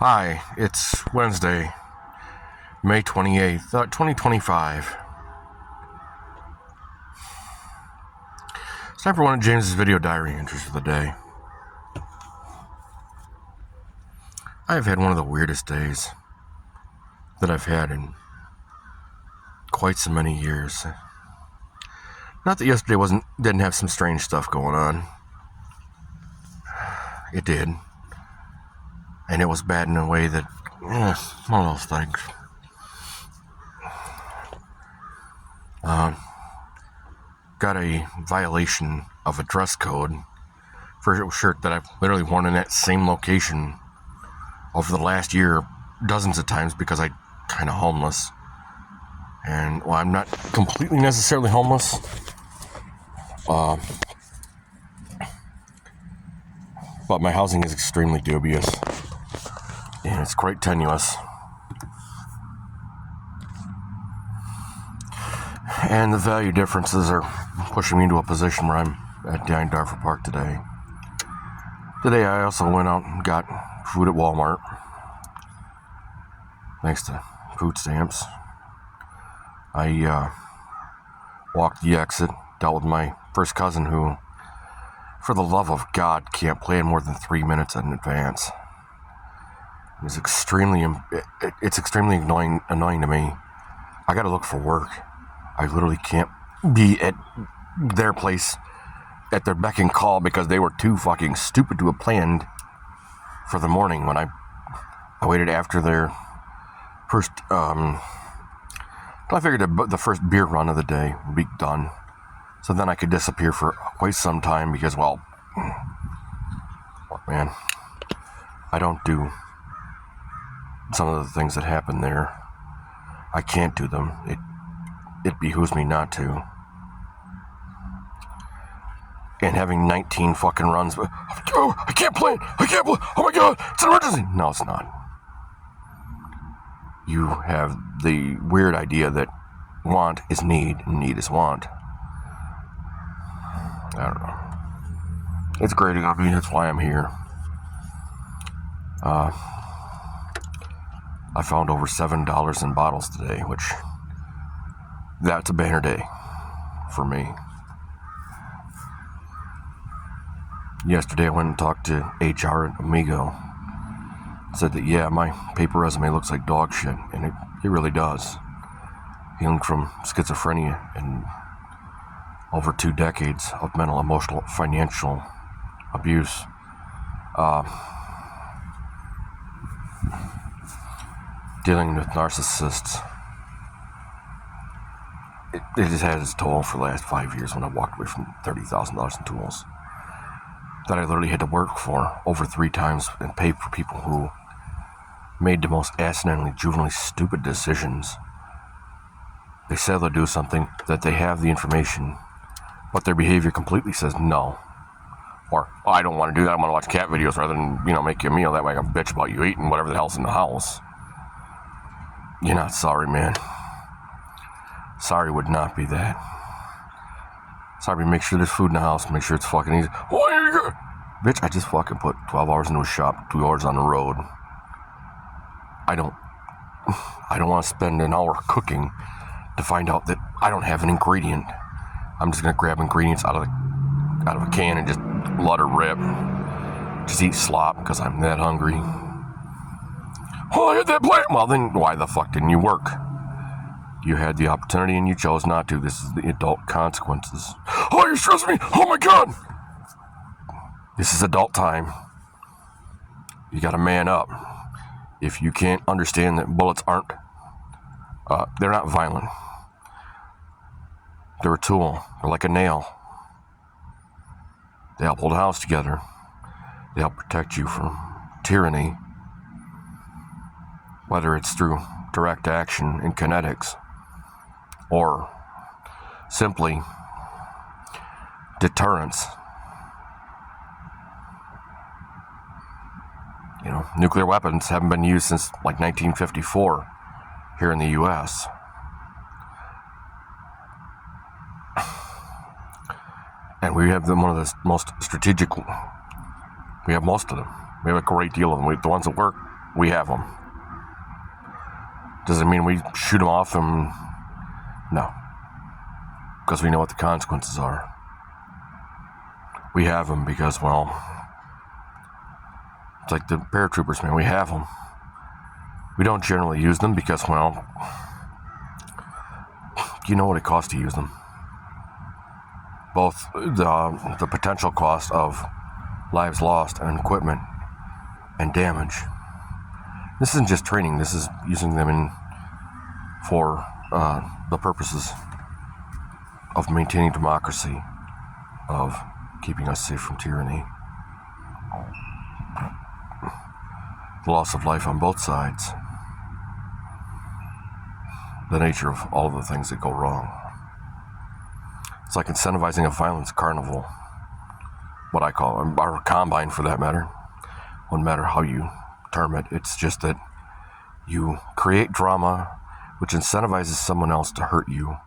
Hi, it's Wednesday, May 28th, 2025. It's time for one of James's video diary entries for the day. I have had one of the weirdest days that I've had in quite so many years. Not that yesterday didn't have some strange stuff going on. It did. And it was bad in a way that, one of those things. Got a violation of a dress code for a shirt that I've literally worn in that same location over the last year dozens of times because I'm kind of homeless. And, well, I'm not completely necessarily homeless. But my housing is extremely dubious. And it's quite tenuous. And the value differences are pushing me into a position where I'm at down Darfur Park today. Today I also went out and got food at Walmart. Thanks to food stamps. I walked the exit, dealt with my first cousin who, for the love of God, can't plan more than 3 minutes in advance. It's extremely annoying to me. I gotta look for work. I literally can't be at their place at their beck and call because they were too fucking stupid to have planned for the morning when I waited after their first, I figured the first beer run of the day would be done. So then I could disappear for quite some time because, well, look, man, I don't do some of the things that happen there. I can't do them. It behooves me not to. And having 19 fucking runs, I can't play it. Oh my God, it's an emergency. No, it's not. You have the weird idea that want is need and need is want. I don't know. It's grating on me. That's why I'm here. I found over $7 in bottles today, which that's a banner day for me. Yesterday I went and talked to HR at Amigo. Said that, yeah, my paper resume looks like dog shit, and it really does. Healing from schizophrenia and over 2 decades of mental, emotional, financial abuse. Dealing with narcissists. It has had its toll for the last 5 years when I walked away from $30,000 in tools that I literally had to work for over 3 times and pay for people who made the most asininely, juvenilely stupid decisions. They say they'll do something, that they have the information, but their behavior completely says no. Or, oh, I don't want to do that, I'm going to watch cat videos rather than, make you a meal, that way I can bitch about you eating whatever the hell's in the house. You're not sorry, man. Sorry would not be that. Sorry, make sure there's food in the house, make sure it's fucking easy. Oh, here you go. Bitch, I just fucking put 12 hours into a shop, 2 hours on the road. I don't want to spend an hour cooking to find out that I don't have an ingredient. I'm just gonna grab ingredients out of a can and just let her rip. Just eat slop because I'm that hungry. Oh, I had that plan. Well, then why the fuck didn't you work? You had the opportunity and you chose not to. This is the adult consequences. Oh, you're stressing me. Oh my God. This is adult time. You gotta man up. If you can't understand that bullets they're not violent. They're a tool. They're like a nail. They help hold a house together. They help protect you from tyranny. Whether it's through direct action and kinetics or simply deterrence. Nuclear weapons haven't been used since like 1954 here in the U.S. And we have one of the most strategic. We have most of them. We have a great deal of them. The ones that work We have them. Does it mean we shoot them off? No. Because we know what the consequences are. We have them because, well, it's like the paratroopers, man. We have them. We don't generally use them because, well, you know what it costs to use them. Both the potential cost of lives lost and equipment and damage. This isn't just training. This is using them for the purposes of maintaining democracy, of keeping us safe from tyranny. The loss of life on both sides. The nature of all of the things that go wrong. It's like incentivizing a violence carnival. What I call it, or a combine for that matter. No matter how you term it. It's just that you create drama which incentivizes someone else to hurt you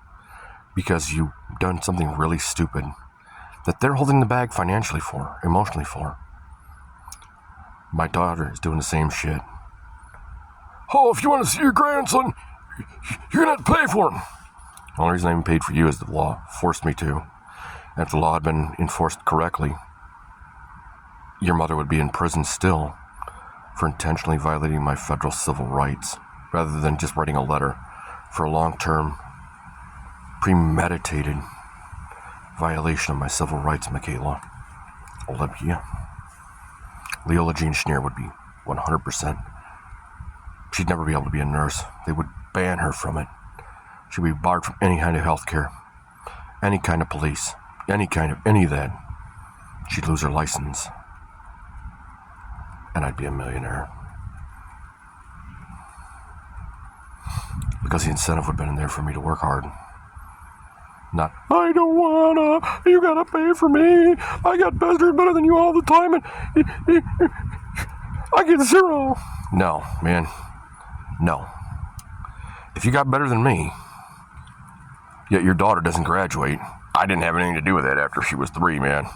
because you've done something really stupid that they're holding the bag financially for, emotionally for. My daughter is doing the same shit. Oh, if you want to see your grandson, you're going to have to pay for him. The only reason I even paid for you is the law forced me to. And if the law had been enforced correctly, your mother would be in prison still for intentionally violating my federal civil rights, rather than just writing a letter for a long-term, premeditated violation of my civil rights, Michaela. Olympia. Leola Jean Schneer would be 100%. She'd never be able to be a nurse. They would ban her from it. She'd be barred from any kind of health care, any kind of police, any of that. She'd lose her license. And I'd be a millionaire. Because the incentive would have been in there for me to work hard. Not, I don't wanna, you gotta pay for me. I got better than you all the time, and I get zero. No, man. No. If you got better than me, yet your daughter doesn't graduate, I didn't have anything to do with that after she was 3, man.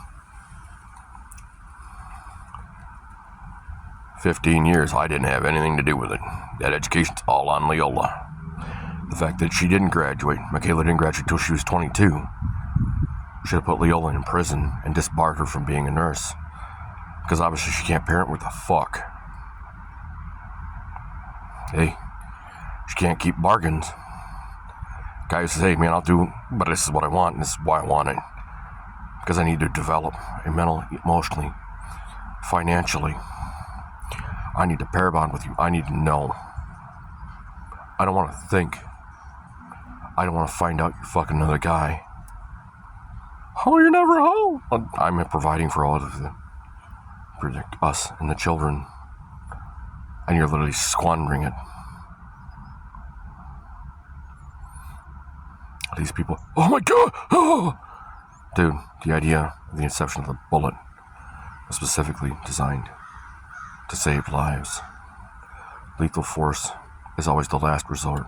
15 years, I didn't have anything to do with it. That education's all on Leola. The fact that she didn't graduate, Michaela didn't graduate until she was 22, should have put Leola in prison and disbarred her from being a nurse. Because obviously she can't parent with the fuck. Hey, she can't keep bargains. Guy who says, hey man, I'll do, but this is what I want, and this is why I want it. Because I need to develop mentally, emotionally, financially. I need to pair bond with you. I need to know. I don't want to think. I don't want to find out you're fucking another guy. Oh, you're never home. I'm providing for all of the, for us and the children. And you're literally squandering it. These people, oh my God. Oh. Dude, the idea of the inception of the bullet was specifically designed to save lives. Lethal force is always the last resort.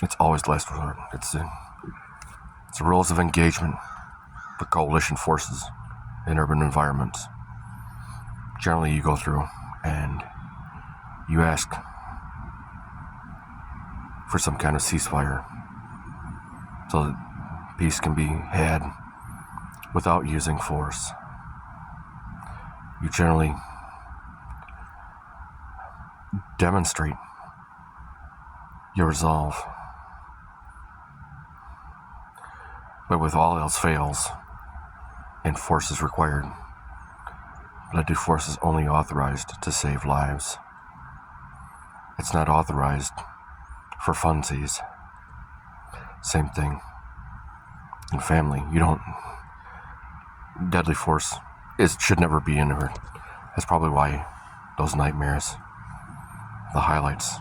It's always the last resort. It's the rules of engagement for coalition forces in urban environments. Generally, you go through and you ask for some kind of ceasefire so that peace can be had without using force. You generally demonstrate your resolve. But with all else fails and force is required, deadly force is only authorized to save lives. It's not authorized for funsies. Same thing in family. You don't. Deadly force should never be in her. That's probably why those nightmares, the highlights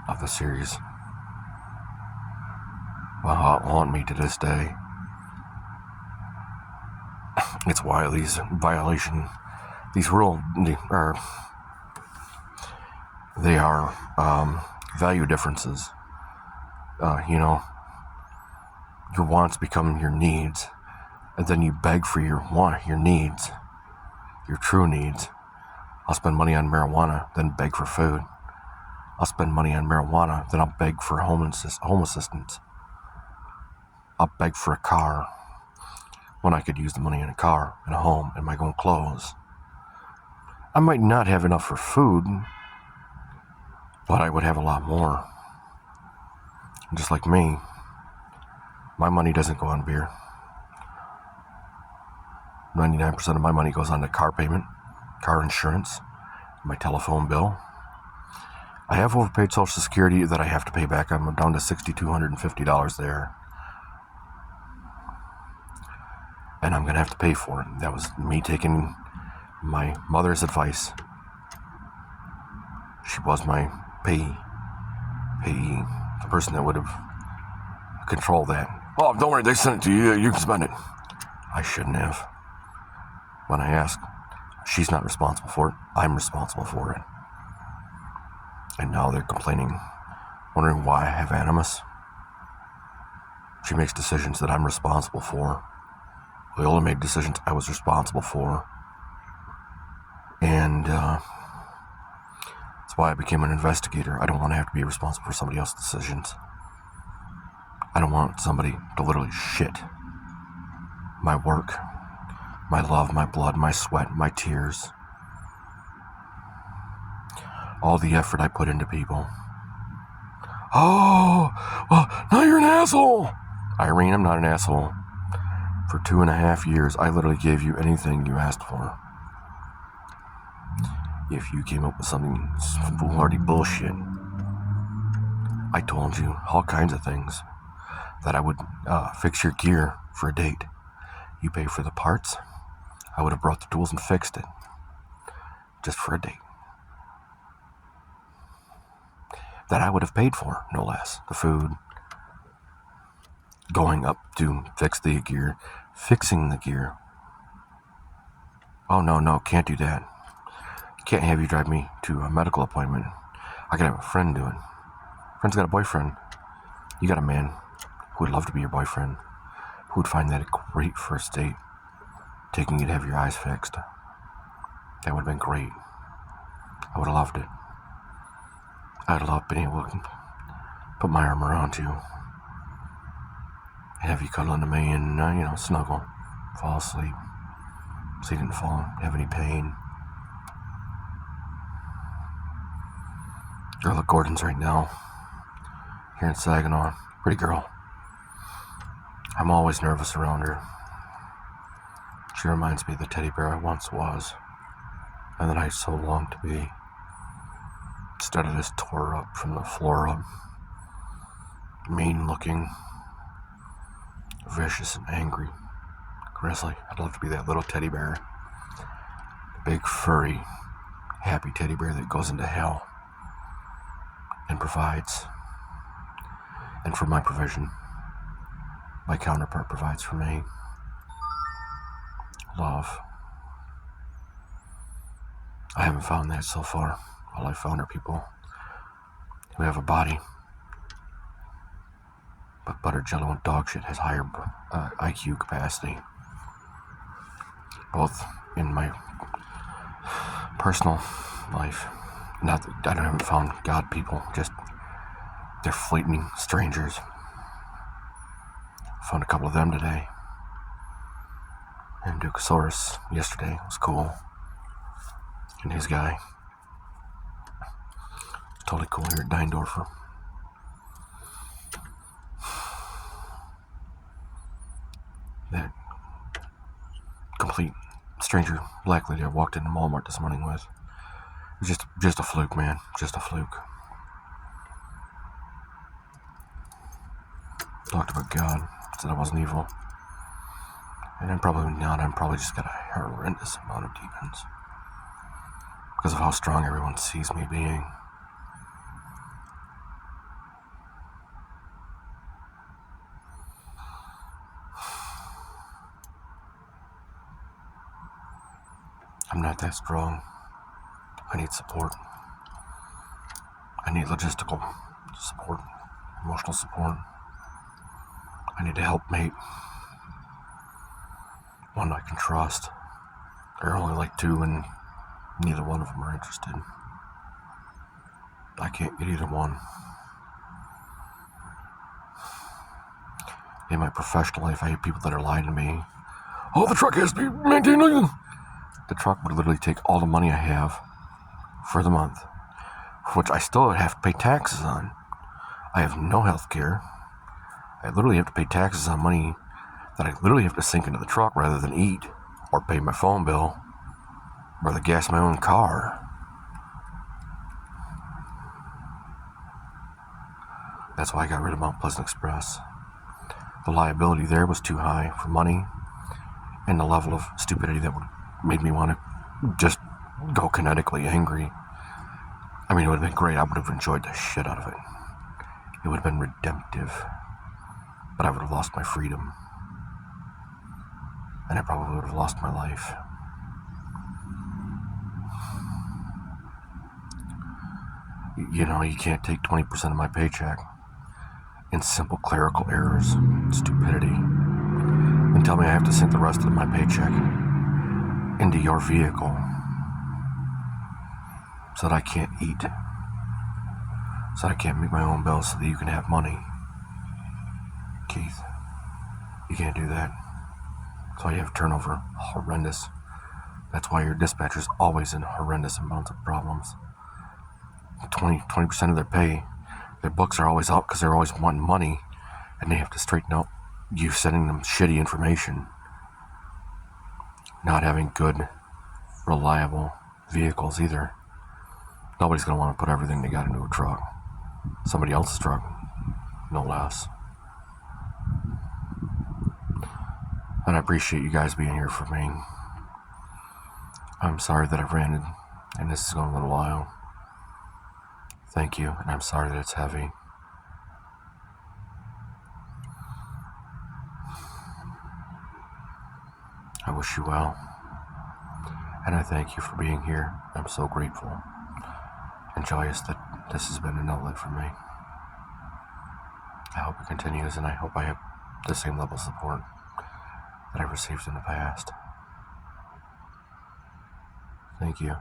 of the series, will haunt me to this day. It's why these they are value differences. Your wants become your needs, and then you beg for your needs. your true needs. I'll spend money on marijuana, then beg for food. I'll spend money on marijuana, then I'll beg for home assistance. I'll beg for a car when I could use the money in a car, and a home, and my own clothes. I might not have enough for food, but I would have a lot more. Just like me, my money doesn't go on beer. 99% of my money goes on the car payment, car insurance, my telephone bill. I have overpaid Social Security that I have to pay back. I'm down to $6,250 there. And I'm going to have to pay for it. That was me taking my mother's advice. She was my payee, the person that would have controlled that. Oh, don't worry, they sent it to you. You can spend it. I shouldn't have. When I ask, she's not responsible for it. I'm responsible for it. And now they're complaining, wondering why I have animus. She makes decisions that I'm responsible for. Loyola made decisions I was responsible for. And that's why I became an investigator. I don't want to have to be responsible for somebody else's decisions. I don't want somebody to literally shit my work, my love, my blood, my sweat, my tears, all the effort I put into people. Oh, well, now you're an asshole. Irene, I'm not an asshole. For 2.5 years, I literally gave you anything you asked for. If you came up with something foolhardy bullshit, I told you all kinds of things. That I would fix your gear for a date. You pay for the parts, I would have brought the tools and fixed it. Just for a date. That I would have paid for, no less. The food. Going up to fix the gear. Fixing the gear. Oh, no, can't do that. Can't have you drive me to a medical appointment. I could have a friend do it. Friend's got a boyfriend. You got a man who would love to be your boyfriend. Who would find that a great first date. Taking you to have your eyes fixed. That would have been great. I would have loved it. I'd have loved being able to put my arm around you. And have you cuddle into me and, snuggle. Fall asleep. So you didn't have any pain. Girl at Gordon's right now. Here in Saginaw. Pretty girl. I'm always nervous around her. She reminds me of the teddy bear I once was. And that I so longed to be. Instead of just tore up from the floor up. Mean looking. Vicious and angry. Grizzly. I'd love to be that little teddy bear. Big, furry, happy teddy bear that goes into hell. And provides. And for my provision. My counterpart provides for me. Love. I haven't found that so far. All I've found are people who have a body, but butter, jello, and dog shit has higher IQ capacity. Both in my personal life. Not that I haven't found God people, just they're fleeting strangers. Found a couple of them today. And Dukosaurus yesterday was cool. And his guy. Totally cool here at Deindorfer. That complete stranger black lady I walked into Walmart this morning with. It was just a fluke, man. Just a fluke. Talked about God. Said I wasn't evil. And I'm probably not. I'm probably just got a horrendous amount of demons. Because of how strong everyone sees me being. I'm not that strong. I need support. I need logistical support, emotional support. I need a helpmate. One I can trust. There are only like two, and neither one of them are interested. I can't get either one. In my professional life, I have people that are lying to me. Oh, the truck has to be maintained. The truck would literally take all the money I have for the month, which I still would have to pay taxes on. I have no health care. I literally have to pay taxes on money that I literally have to sink into the truck rather than eat or pay my phone bill or the gas in my own car. That's why I got rid of Mount Pleasant Express. The liability there was too high for money, and the level of stupidity that made me want to just go kinetically angry. I mean, it would have been great. I would have enjoyed the shit out of it. It would have been redemptive. But I would have lost my freedom. And I probably would have lost my life. You know, you can't take 20% of my paycheck in simple clerical errors, stupidity, and tell me I have to sink the rest of my paycheck into your vehicle so that I can't eat, so that I can't make my own bills so that you can have money. Keith, you can't do that. That's why you have turnover. Horrendous. That's why your dispatcher's always in horrendous amounts of problems. 20% of their pay, their books are always out because they're always wanting money, and they have to straighten out you sending them shitty information. Not having good, reliable vehicles either. Nobody's going to want to put everything they got into a truck. Somebody else's truck, no less. And I appreciate you guys being here for me. I'm sorry that I've ranted, and this is going a little while. Thank you, and I'm sorry that it's heavy. I wish you well, and I thank you for being here. I'm so grateful and joyous that this has been an outlet for me. I hope it continues, and I hope I have the same level of support that I've received in the past. Thank you.